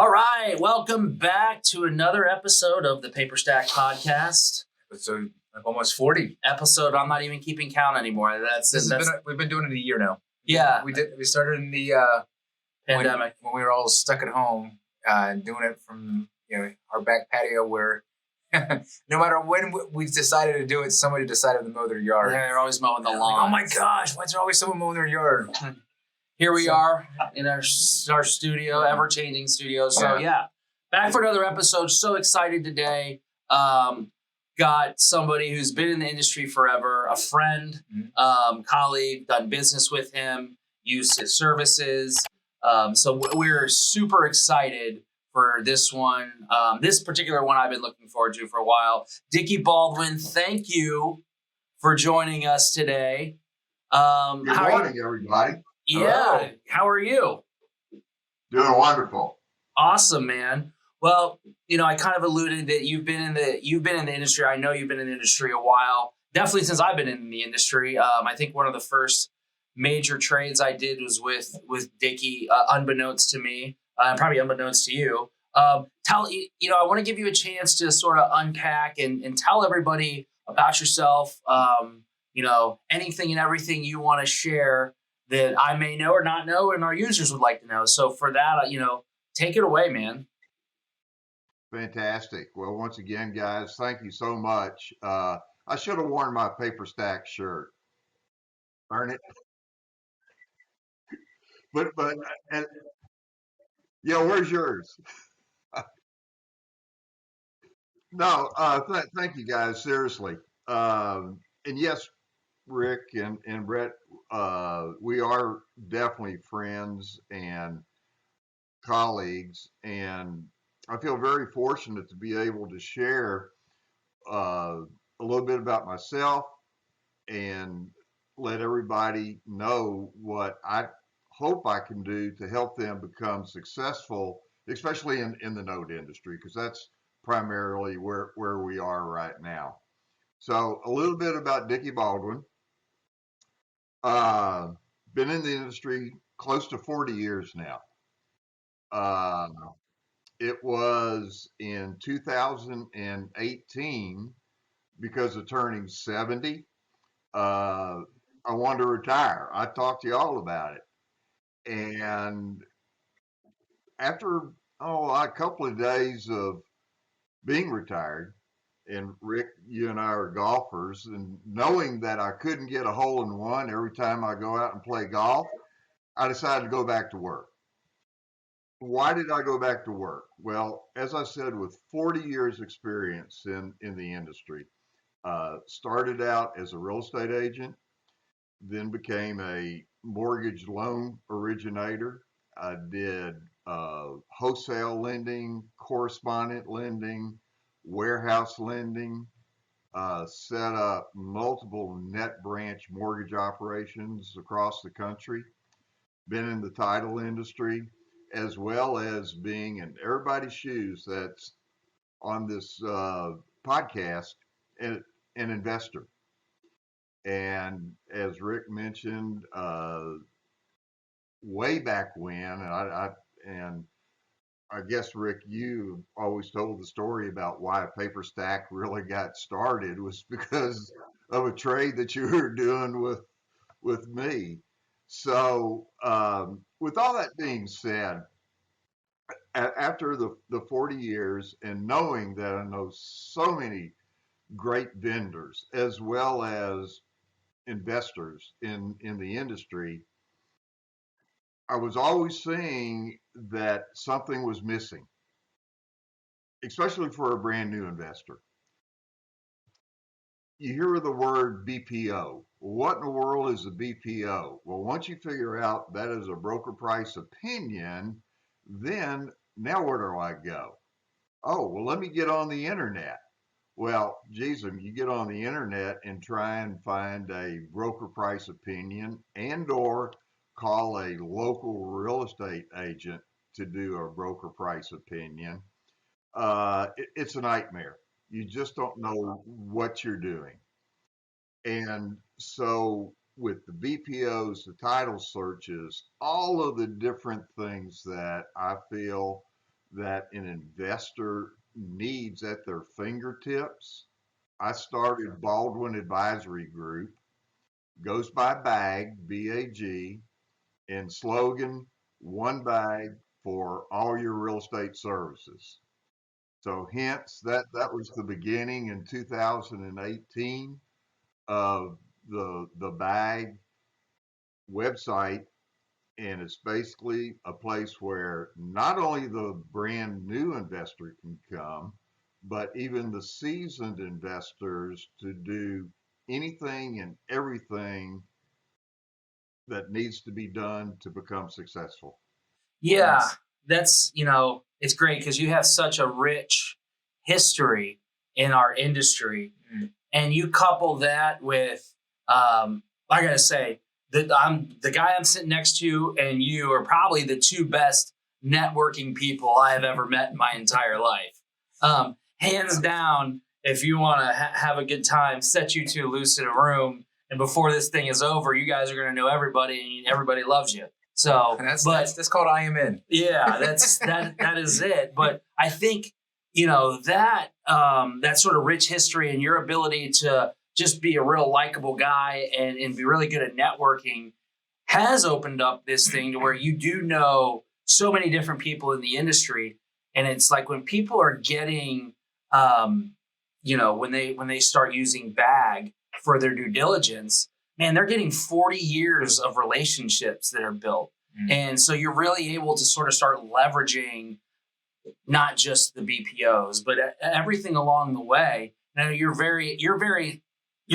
All right, welcome back to another episode of the Paper Stack Podcast. So almost 40 episode. I'm not even keeping count anymore. We've been doing it a year now. Yeah, we started in the pandemic when we were all stuck at home, doing it from our back patio where no matter when we decided to do it, somebody decided to mow their yard. Yeah, they're always mowing the lawn. Like, oh my gosh, why is there always someone mowing their yard? Here we are in our studio, ever-changing studio. So yeah, back for another episode. So excited today. Got somebody who's been in the industry forever, a friend, colleague, done business with him, used his services. So we're super excited for this one. This particular one I've been looking forward to for a while. Dickie Baldwin, thank you for joining us today. Good morning, everybody. Yeah. Hello. How are you? Doing wonderful. Awesome, man. Well, I kind of alluded that you've been in the industry. I know you've been in the industry a while. Definitely since I've been in the industry. I think one of the first major trades I did was with Dickie, unbeknownst to me, probably unbeknownst to you. I want to give you a chance to sort of unpack and tell everybody about yourself. Anything and everything you want to share that I may know or not know, and our users would like to know. So for that, take it away, man. Fantastic. Well, once again, guys, thank you so much. I should have worn my Paper Stack shirt. Darn it. But where's yours? No, thank you, guys. Seriously. And yes, Rick and Brett, we are definitely friends and colleagues, and I feel very fortunate to be able to share a little bit about myself and let everybody know what I hope I can do to help them become successful, especially in the note industry, because that's primarily where we are right now. So a little bit about Dickie Baldwin. Been in the industry close to 40 years now. It was in 2018, because of turning 70, I wanted to retire. I talked to y'all about it. And after, a couple of days of being retired, and Rick, you and I are golfers, and knowing that I couldn't get a hole in one every time I go out and play golf, I decided to go back to work. Why did I go back to work? Well, as I said, with 40 years experience in the industry, started out as a real estate agent, then became a mortgage loan originator. I did wholesale lending, correspondent lending, warehouse lending, set up multiple net branch mortgage operations across the country, been in the title industry, as well as being in everybody's shoes that's on this podcast, an investor. And as Rick mentioned, way back when, and I guess, Rick, you always told the story about why Paper Stack really got started was because of a trade that you were doing with me. So with all that being said, after the 40 years and knowing that I know so many great vendors as well as investors in the industry, I was always seeing that something was missing, especially for a brand new investor. You hear the word BPO. What in the world is a BPO? Well, once you figure out that is a broker price opinion, then now where do I go? Oh, well, let me get on the internet. Well, geez, you get on the internet and try and find a broker price opinion and or call a local real estate agent to do a broker price opinion. It's a nightmare. You just don't know what you're doing. And so with the BPOs, the title searches, all of the different things that I feel that an investor needs at their fingertips. I started Baldwin Advisory Group, goes by BAG, BAG, and slogan, one bag for all your real estate services. So hence that was the beginning in 2018 of the BAG website, and it's basically a place where not only the brand new investor can come, but even the seasoned investors to do anything and everything that needs to be done to become successful. Yeah, Nice. that's, it's great because you have such a rich history in our industry. Mm. And you couple that with, I gotta say, that the guy I'm sitting next to and you are probably the two best networking people I have ever met in my entire life. Hands down, if you want to have a good time, set you two loose in a room. And before this thing is over, you guys are going to know everybody and everybody loves you. So, And that's called I am in. yeah, that is it. But I think, that sort of rich history and your ability to just be a real likable guy and be really good at networking has opened up this thing to where you do know so many different people in the industry. And it's like when people are getting, when they start using BAG for their due diligence, man, they're getting 40 years of relationships that are built. Mm. And so you're really able to sort of start leveraging not just the BPOs, but everything along the way. Now you're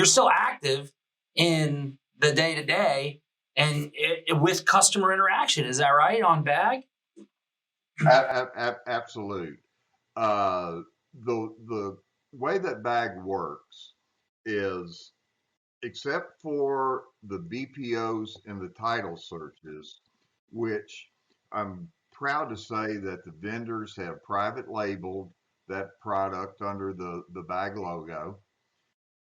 still active in the day to day and with customer interaction. Is that right on BAG? Absolute. The way that BAG works is, except for the BPOs and the title searches, which I'm proud to say that the vendors have private labeled that product under the BAG logo.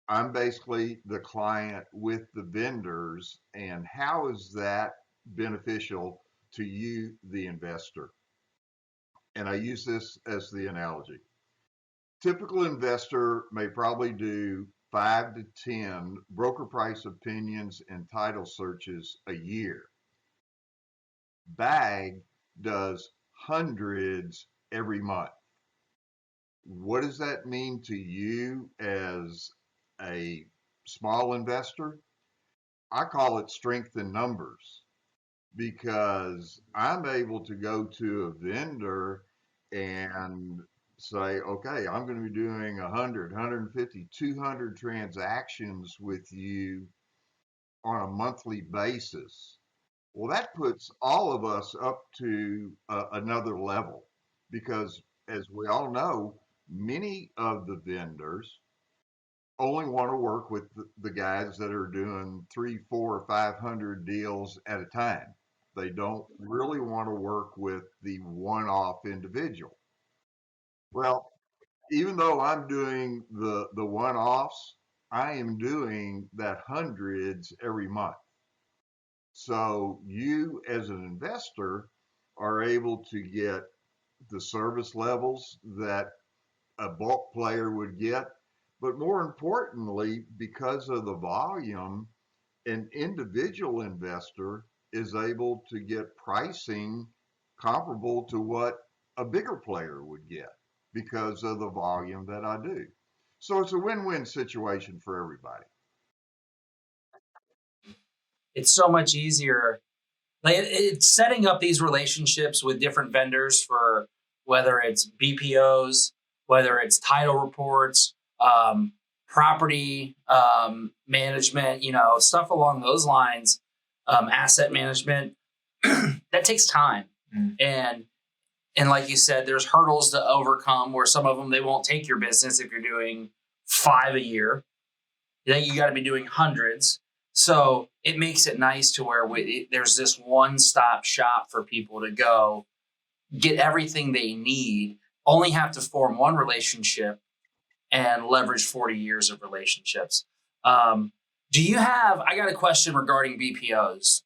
I'm basically the client with the vendors, and how is that beneficial to you, the investor? And I use this as the analogy. Typical investor may probably do 5 to 10 broker price opinions and title searches a year. BAG does hundreds every month. What does that mean to you as a small investor? I call it strength in numbers, because I'm able to go to a vendor and say, okay, I'm going to be doing 100, 150, 200 transactions with you on a monthly basis. Well, that puts all of us up to another level, because as we all know, many of the vendors only want to work with the guys that are doing 3, 4, 500 deals at a time. They don't really want to work with the one-off individual. Well, even though I'm doing the one-offs, I am doing that hundreds every month. So you, as an investor, are able to get the service levels that a bulk player would get. But more importantly, because of the volume, an individual investor is able to get pricing comparable to what a bigger player would get because of the volume that I do. So it's a win-win situation for everybody. It's so much easier. Like it's setting up these relationships with different vendors for whether it's BPOs, whether it's title reports, property management, stuff along those lines, asset management. That takes time, and like you said, there's hurdles to overcome. Where some of them they won't take your business if you're doing 5 a year. Then you got to be doing hundreds. So it makes it nice to where there's this one-stop shop for people to go get everything they need, only have to form one relationship and leverage 40 years of relationships. I got a question regarding BPOs.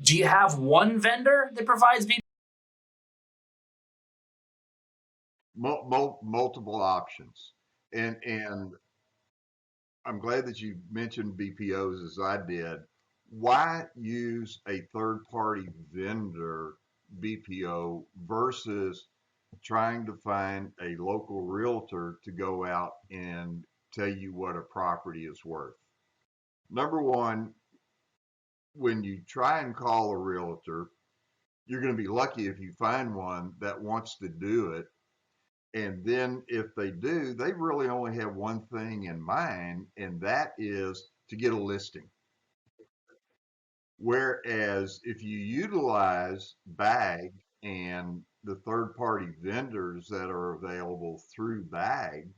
Do you have one vendor that provides BPOs? multiple options. And I'm glad that you mentioned BPOs as I did. Why use a third party vendor BPO versus trying to find a local realtor to go out and tell you what a property is worth? Number one, when you try and call a realtor, you're going to be lucky if you find one that wants to do it. And then if they do, they really only have one thing in mind, and that is to get a listing. Whereas if you utilize BAG and the third party vendors that are available through BAG,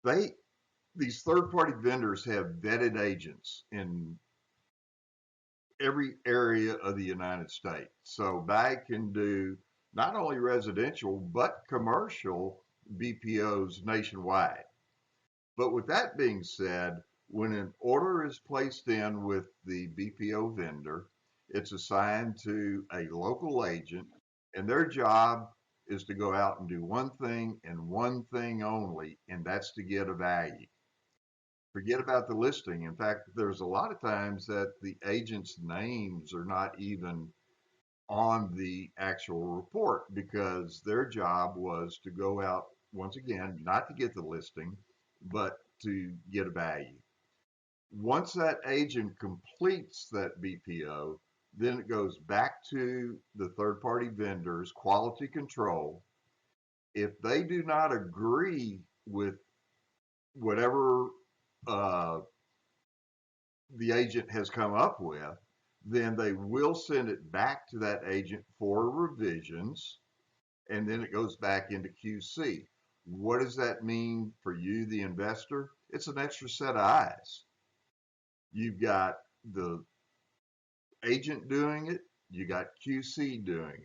they these third party vendors have vetted agents in every area of the United States. So BAG can do not only residential but commercial BPOs nationwide. But with that being said, when an order is placed in with the BPO vendor, it's assigned to a local agent, and their job is to go out and do one thing and one thing only, and that's to get a value. Forget about the listing. In fact, there's a lot of times that the agent's names are not even on the actual report because their job was to go out once again, not to get the listing, but to get a value. Once that agent completes that BPO, then it goes back to the third party vendors, quality control. If they do not agree with whatever uh, the agent has come up with, then they will send it back to that agent for revisions, and then it goes back into QC. What does that mean for you, the investor? It's an extra set of eyes. You've got the agent doing it, you got QC doing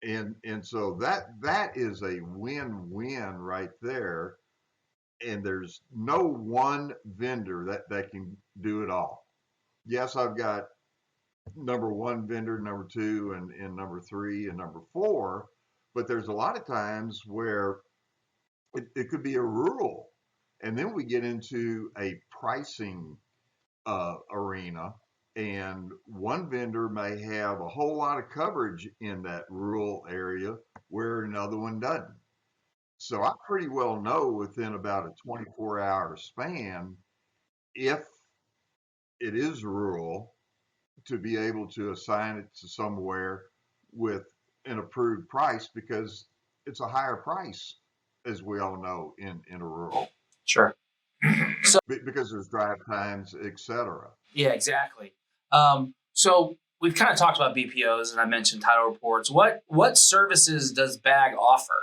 it. And so that is a win-win right there. And there's no one vendor that can do it all. Yes, I've got number one vendor, number two, and number three, and number four. But there's a lot of times where it could be a rural. And then we get into a pricing arena. And one vendor may have a whole lot of coverage in that rural area where another one doesn't. So I pretty well know within about a 24-hour span if it is rural to be able to assign it to somewhere with an approved price because it's a higher price, as we all know, in a rural. Sure. So because there's drive times, etc. yeah, exactly. So we've kind of talked about BPOs, and I mentioned title reports. What services does BAG offer?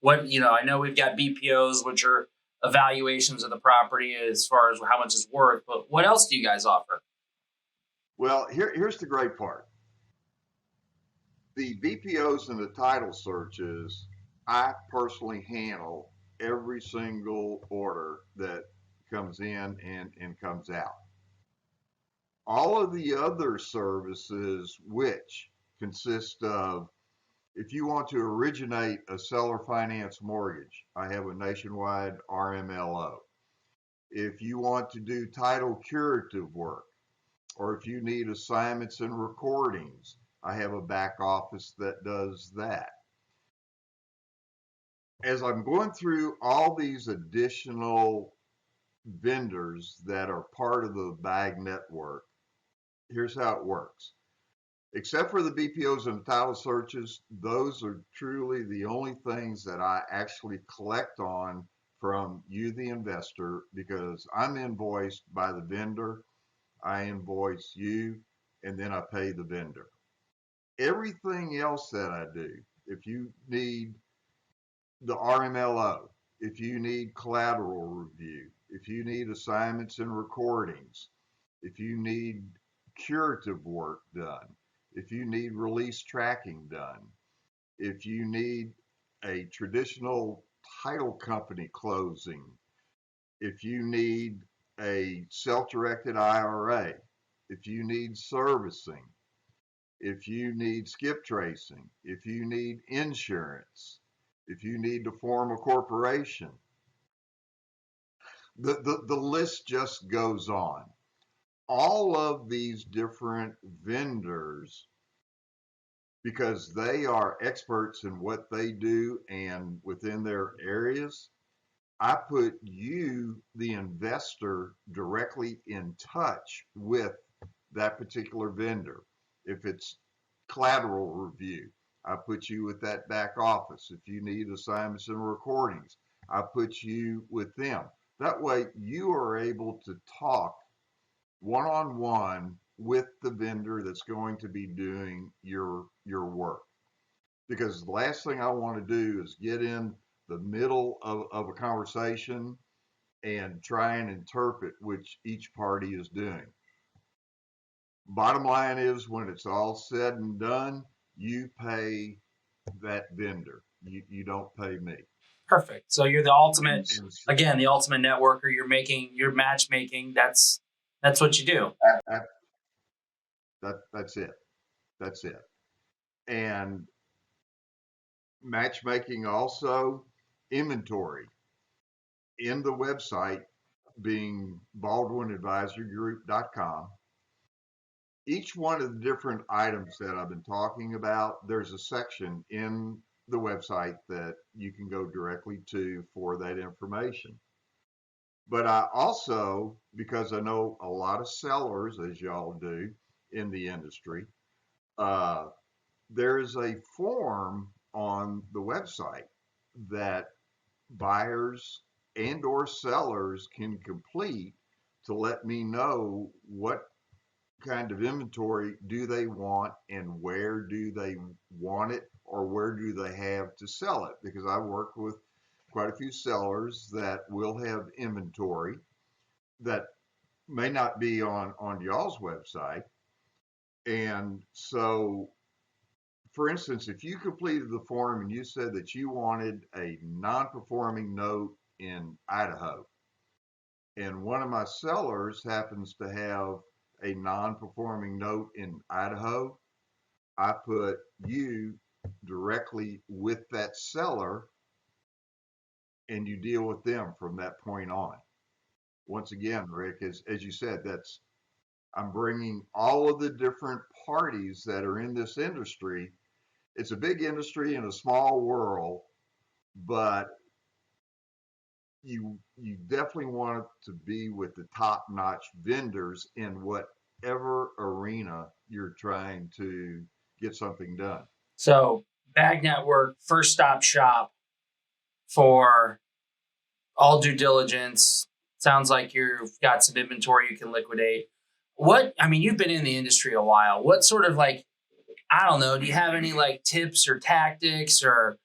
I know we've got BPOs, which are evaluations of the property as far as how much it's worth, but what else do you guys offer? Well, here's the great part. The BPOs and the title searches, I personally handle every single order that comes in and comes out. All of the other services, which consist of if you want to originate a seller finance mortgage, I have a nationwide RMLO. If you want to do title curative work, or if you need assignments and recordings, I have a back office that does that. As I'm going through all these additional vendors that are part of the BAG network, here's how it works. Except for the BPOs and the title searches, those are truly the only things that I actually collect on from you, the investor, because I'm invoiced by the vendor. I invoice you, and then I pay the vendor. Everything else that I do, if you need the RMLO, if you need collateral review, if you need assignments and recordings, if you need curative work done, if you need release tracking done, if you need a traditional title company closing, if you need a self-directed IRA, if you need servicing, if you need skip tracing, if you need insurance, if you need to form a corporation, the list just goes on. All of these different vendors, because they are experts in what they do and within their areas, I put you, the investor, directly in touch with that particular vendor. If it's collateral review, I put you with that back office. If you need assignments and recordings, I put you with them. That way you are able to talk one-on-one with the vendor that's going to be doing your work. Because the last thing I want to do is get in the middle of a conversation and try and interpret which each party is doing. Bottom line is, when it's all said and done, you pay that vendor. You don't pay me. Perfect. So you're the ultimate, And again, the ultimate networker. You're matchmaking. That's what you do. that's it. That's it. And matchmaking also, inventory in the website being baldwinadvisorygroup.com. Each one of the different items that I've been talking about, there's a section in the website that you can go directly to for that information. But I also, because I know a lot of sellers, as y'all do in the industry, there's a form on the website that buyers and or sellers can complete to let me know what kind of inventory do they want and where do they want it, or where do they have to sell it, because I work with quite a few sellers that will have inventory that may not be on y'all's website. And so, for instance, if you completed the form and you said that you wanted a non-performing note in Idaho, and one of my sellers happens to have a non-performing note in Idaho, I put you directly with that seller and you deal with them from that point on. Once again, Rick, as you said, I'm bringing all of the different parties that are in this industry. It's a big industry in a small world, but you definitely want to be with the top-notch vendors in whatever arena you're trying to get something done. So Bag Network, first stop shop for all due diligence. Sounds like you've got some inventory you can liquidate. You've been in the industry a while. What sort of, like, I don't know, do you have any like tips or tactics or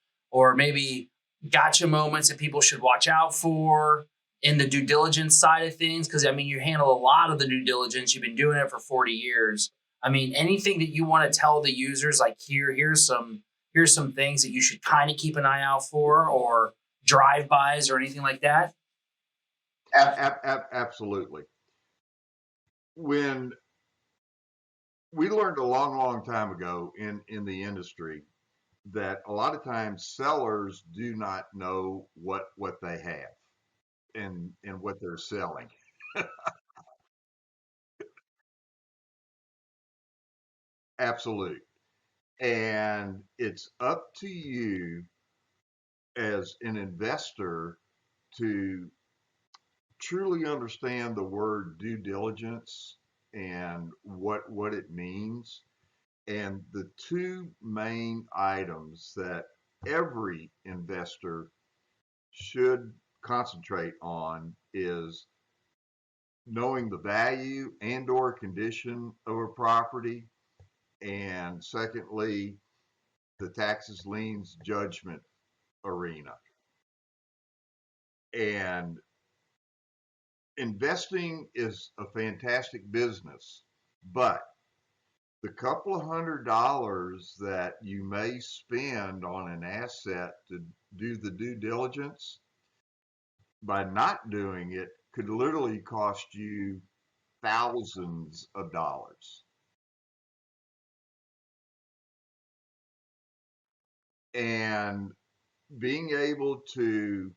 maybe gotcha moments that people should watch out for in the due diligence side of things? Because you handle a lot of the due diligence. You've been doing it for 40 years. Anything that you want to tell the users, like here's some things that you should kind of keep an eye out for, or drive-bys or anything like that? Absolutely. When we learned a long time ago in the industry that a lot of times sellers do not know what they have and what they're selling. Absolute. And it's up to you as an investor to truly understand the word due diligence and what it means. And the two main items that every investor should concentrate on is knowing the value and or condition of a property, and secondly, the taxes, liens, judgment arena. And investing is a fantastic business, but the couple of $100 that you may spend on an asset to do the due diligence, by not doing it, could literally cost you thousands of dollars. and being able to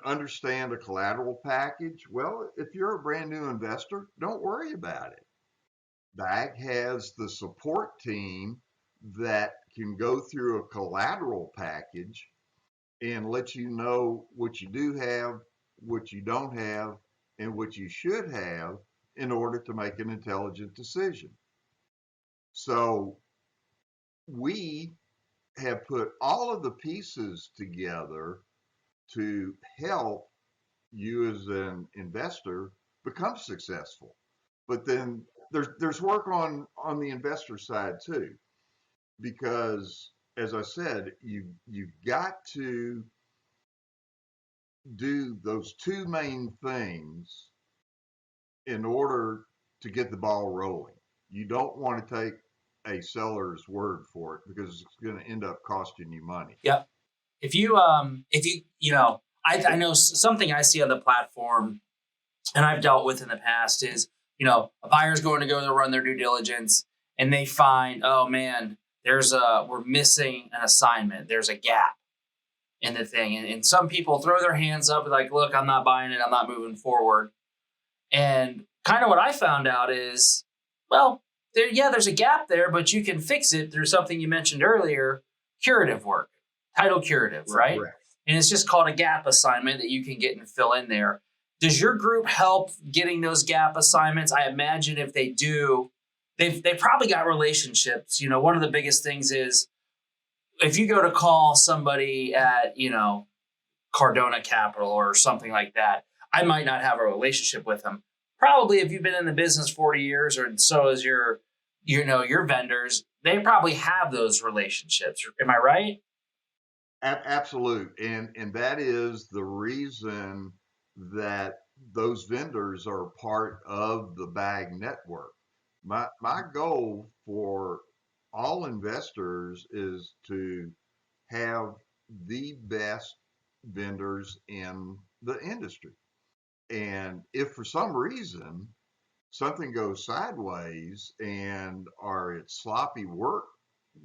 understand a collateral package. Well, if you're a brand new investor, don't worry about it. BAG has the support team that can go through a collateral package and let you know what you do have, what you don't have, and what you should have in order to make an intelligent decision. So we have put all of the pieces together to help you as an investor become successful. But then there's work on the investor side too, because as I said, you've got to do those two main things in order to get the ball rolling. You don't want to take a seller's word for it because it's going to end up costing you money. Yep. If you I know something I see on the platform and I've dealt with in the past is, a buyer's going to go to run their due diligence and they find, oh man, we're missing an assignment. There's a gap in the thing. And some people throw their hands up like, look, I'm not buying it. I'm not moving forward. And kind of what I found out is, well, there's a gap there, but you can fix it through something you mentioned earlier, curative work, title curative, right? Correct. And it's just called a gap assignment that you can get and fill in there. Does your group help getting those gap assignments? I imagine if they do, they've probably got relationships. One of the biggest things is if you go to call somebody at, Cardona Capital or something like that, I might not have a relationship with them. Probably if you've been in the business 40 years or so as your vendors, they probably have those relationships. Am I right? Absolute. And that is the reason that those vendors are part of the BAG network. My goal for all investors is to have the best vendors in the industry. And if for some reason something goes sideways or it's sloppy work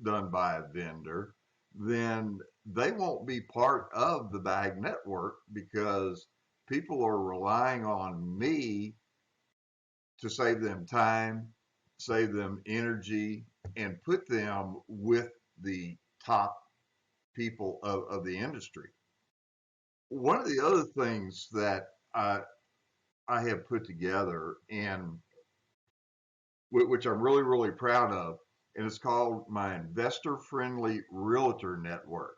done by a vendor, then they won't be part of the BAG network because people are relying on me to save them time, save them energy, and put them with the top people of the industry. One of the other things that I have put together, and which I'm really, really proud of, and it's called my Investor Friendly Realtor Network.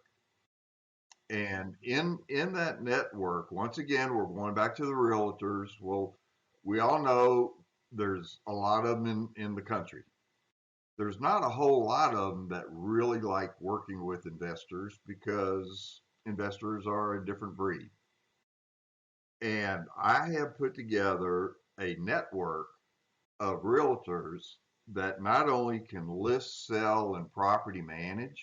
And in that network, once again, we're going back to the realtors. Well, we all know there's a lot of them in the country. There's not a whole lot of them that really like working with investors because investors are a different breed. And I have put together a network of realtors that not only can list, sell, and property manage,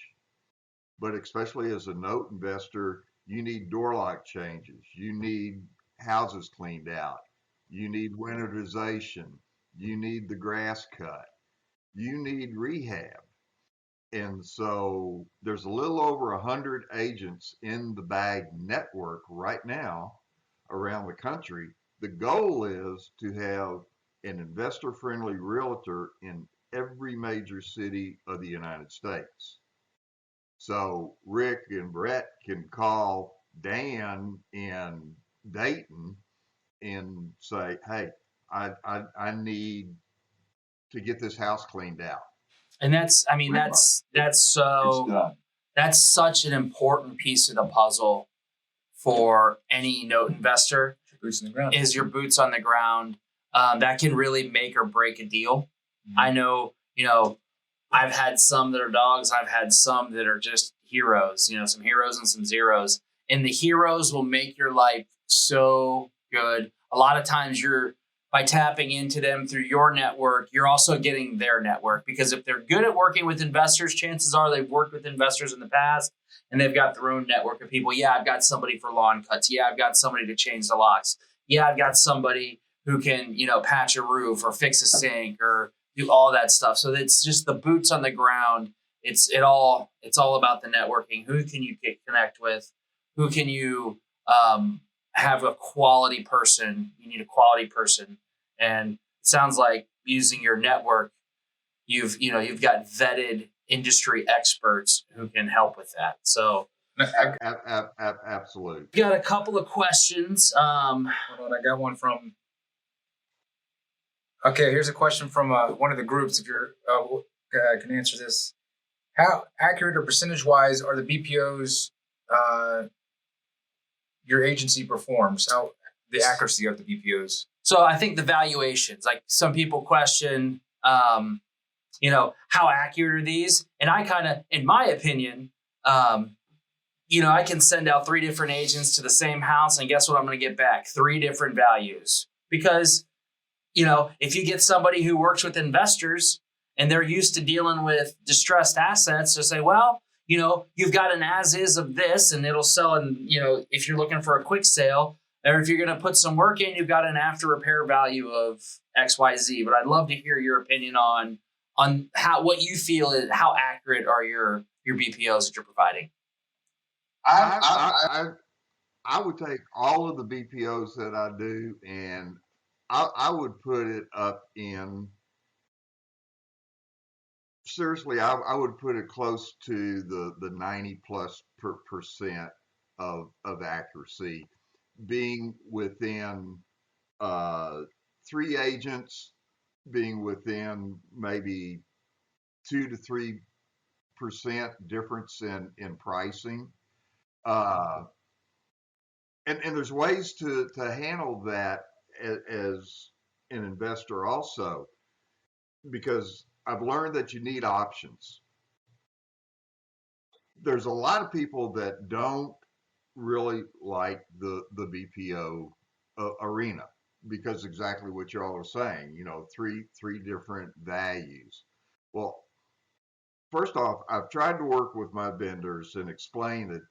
but especially as a note investor, you need door lock changes, you need houses cleaned out, you need winterization, you need the grass cut, you need rehab. And so there's a little over 100 agents in the BAG network right now around the country. The goal is to have an investor-friendly realtor in every major city of the United States. So Rick and Brett can call Dan in Dayton and say, hey, I need to get this house cleaned out. And that's such an important piece of the puzzle for any note investor. Boots on the ground. Is your boots on the ground. That can really make or break a deal. Mm-hmm. I know, I've had some that are dogs. I've had some that are just heroes, some heroes and some zeros. And the heroes will make your life so good. A lot of times by tapping into them through your network, you're also getting their network, because if they're good at working with investors, chances are they've worked with investors in the past and they've got their own network of people. Yeah, I've got somebody for lawn cuts. Yeah, I've got somebody to change the locks. Yeah, I've got somebody who can, patch a roof or fix a sink or do all that stuff. So it's just the boots on the ground it's all about the networking. Who can you connect with? Who can you have a quality person? You need a quality person, and it sounds like using your network, you've got vetted industry experts who can help with that. So Absolutely. we got a couple of questions. Hold on, I got one from. Okay, here's a question from one of the groups. If you're can answer this, how accurate or percentage-wise are the BPOs your agency performs? How the accuracy of the BPOs? So I think the valuations, like some people question, how accurate are these? And I kind of, in my opinion, I can send out 3 different agents to the same house, and guess what I'm going to get back? 3 different values. Because, if you get somebody who works with investors and they're used to dealing with distressed assets, to say, well, you've got an as is of this and it'll sell. And, if you're looking for a quick sale, or if you're going to put some work in, you've got an after repair value of XYZ. But I'd love to hear your opinion on what you feel is how accurate are your BPOs that you're providing. I would take all of the BPOs that I do, and I would put it up in, seriously, I would put it close to the 90+% of accuracy, being within 3 agents, being within maybe 2 to 3% difference in pricing. And there's ways to handle that as an investor also, because I've learned that you need options. There's a lot of people that don't really like the BPO arena, because exactly what y'all are saying, 3 different values. Well, first off, I've tried to work with my vendors and explain that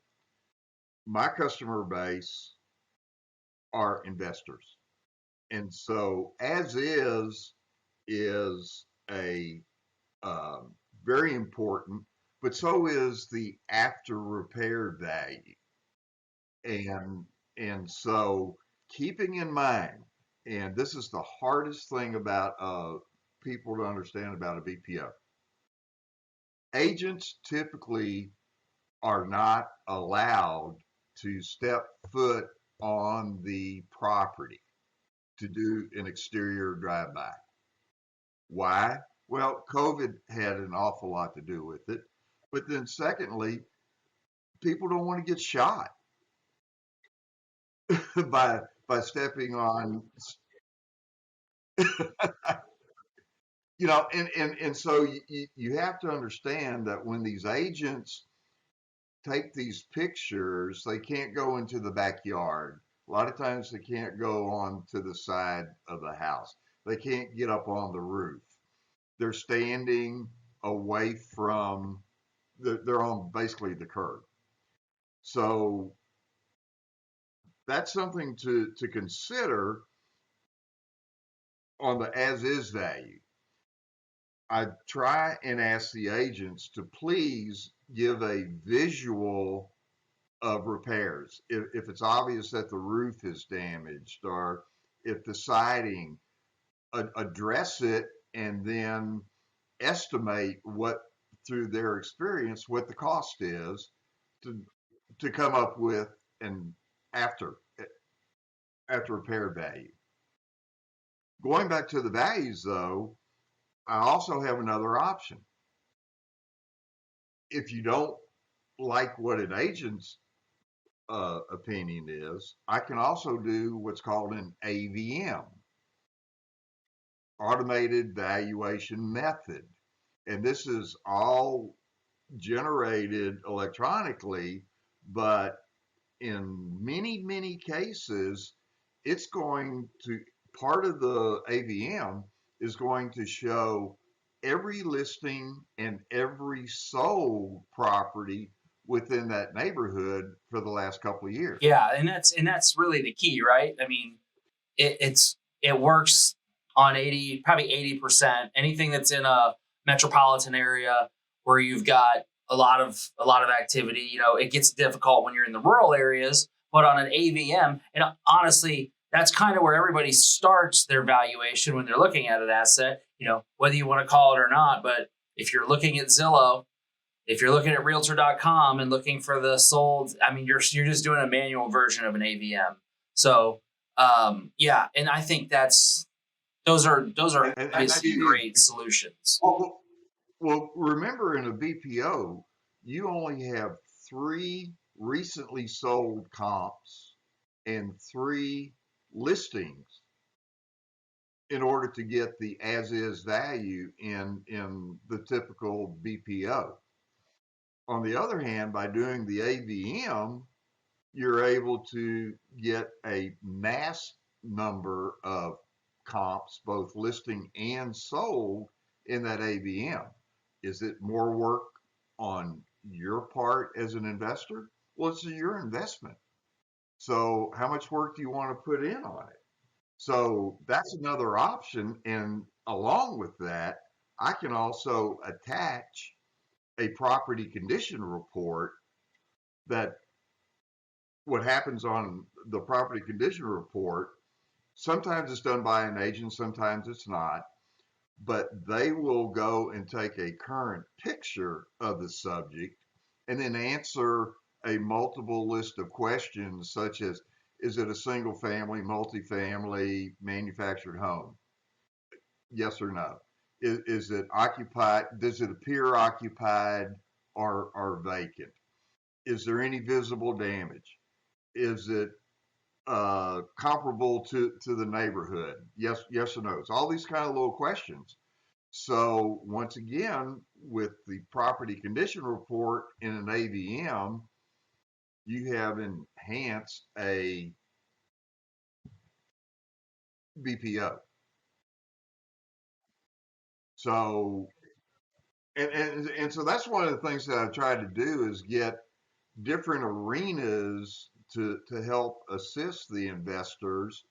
my customer base are investors. And so as is a very important, but so is the after repair value. And so keeping in mind, and this is the hardest thing about people to understand about a BPO. Agents typically are not allowed to step foot on the property to do an exterior drive-by. Why? Well, COVID had an awful lot to do with it. But then secondly, people don't want to get shot by stepping on, and so you have to understand that when these agents take these pictures, they can't go into the backyard. A lot of times they can't go on to the side of the house. They can't get up on the roof. They're standing away from, they're on basically the curb. So that's something to consider on the as is value. I try and ask the agents to please give a visual of repairs. If it's obvious that the roof is damaged, or if the siding, address it and then estimate what, through their experience, what the cost is to come up with an after repair value. Going back to the values though, I also have another option. If you don't like what an agent's opinion is, I can also do what's called an AVM, automated valuation method. And this is all generated electronically, but in many cases, it's going to, part of the AVM is going to show every listing and every sold property within that neighborhood for the last couple of years. Yeah, and that's really the key, right? I mean, it works on probably 80%. Anything that's in a metropolitan area where you've got a lot of activity. You know, it gets difficult when you're in the rural areas, but on an AVM, and honestly, that's kind of where everybody starts their valuation when they're looking at an asset, you know, whether you want to call it or not. But if you're looking at Zillow, if you're looking at realtor.com and looking for the sold, I mean, you're just doing a manual version of an AVM. So, yeah. And I think those are And obviously great solutions. well, remember in a BPO, you only have 3 recently sold comps and 3 listings in order to get the as is value in the typical BPO. On the other hand, by doing the AVM, you're able to get a mass number of comps, both listing and sold in that AVM. Is it more work on your part as an investor? Well, it's your investment. So how much work do you want to put in on it? So that's another option. And along with that, I can also attach a property condition report that what happens on the property condition report, sometimes it's done by an agent, sometimes it's not, but they will go and take a current picture of the subject and then answer a multiple list of questions such as, is it a single family, multifamily, manufactured home? Yes or no. Is it occupied? Does it appear occupied or vacant? Is there any visible damage? Is it comparable to the neighborhood? Yes or no. It's all these kind of little questions. So once again, with the property condition report in an AVM, you have enhanced a BPO. So and so that's one of the things that I've tried to do is get different arenas to help assist the investors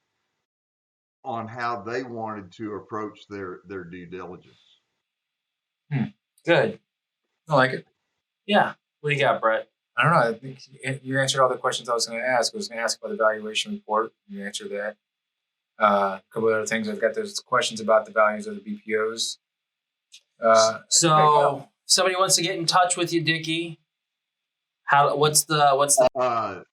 on how they wanted to approach their due diligence. Good. I like it. Yeah. What do you got, Brett? I don't know. I think you answered all the questions I was going to ask. I was going to ask about the valuation report. You answered that. A couple of other things. I've got those questions about the values of the BPOs. So somebody wants to get in touch with you, Dickie. What's the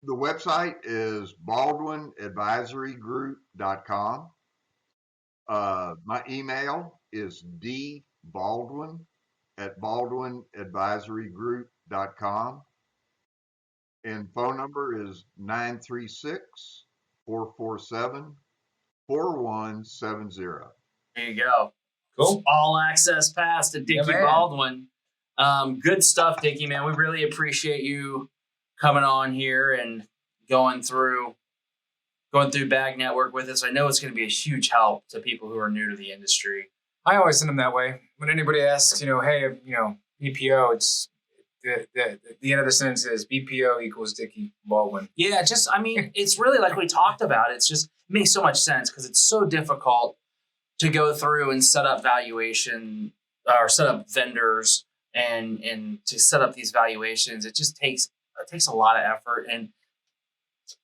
The website is baldwinadvisorygroup.com. My email is dbaldwin@baldwinadvisorygroup.com. And phone number is 936-447-4170. There you go. Cool. All access pass to Dickie man. Baldwin. Good stuff, Dickie, man. We really appreciate you coming on here and going through Bag Network with us. I know it's going to be a huge help to people who are new to the industry. I always send them that way. When anybody asks, hey, BPO, it's the end of the sentence is BPO equals Dickie Baldwin. Yeah, it's really like we talked about. It makes so much sense because it's so difficult to go through and set up valuation or set up vendors and to set up these valuations. It takes a lot of effort, and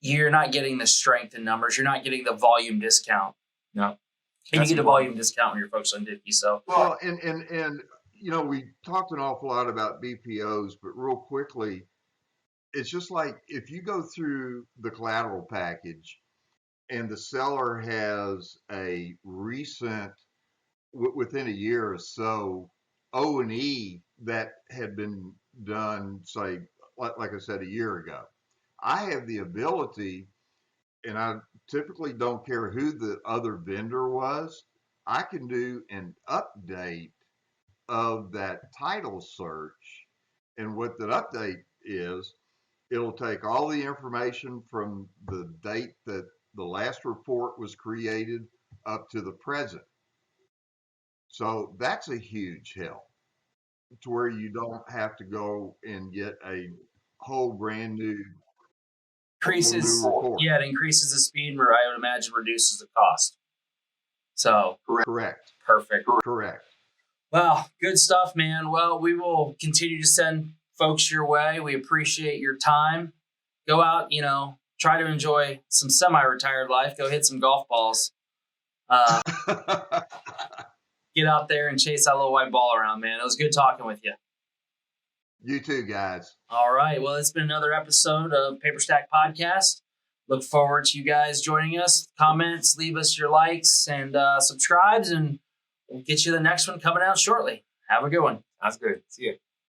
you're not getting the strength in numbers. You're not getting the volume discount. No. And you get a volume discount when you're focused on Dickie. So well, and we talked an awful lot about BPOs, but real quickly, it's just like if you go through the collateral package and the seller has a recent, within a year or so, O&E that had been done, say, like I said, a year ago, I have the ability, and I typically don't care who the other vendor was, I can do an update of that title search. And what that update is, it'll take all the information from the date that the last report was created up to the present. So that's a huge help to where you don't have to go and get a whole brand new report. Yeah, it increases the speed, and I would imagine reduces the cost. So Correct. Perfect. Correct. Well, good stuff, man. Well, we will continue to send folks your way. We appreciate your time. Go out, try to enjoy some semi-retired life. Go hit some golf balls. Get out there and chase that little white ball around, man. It was good talking with you. You too, guys. All right. Well, it's been another episode of Paper Stack Podcast. Look forward to you guys joining us. Comments, leave us your likes and subscribes, and we'll get you the next one coming out shortly. Have a good one. Sounds good. See you.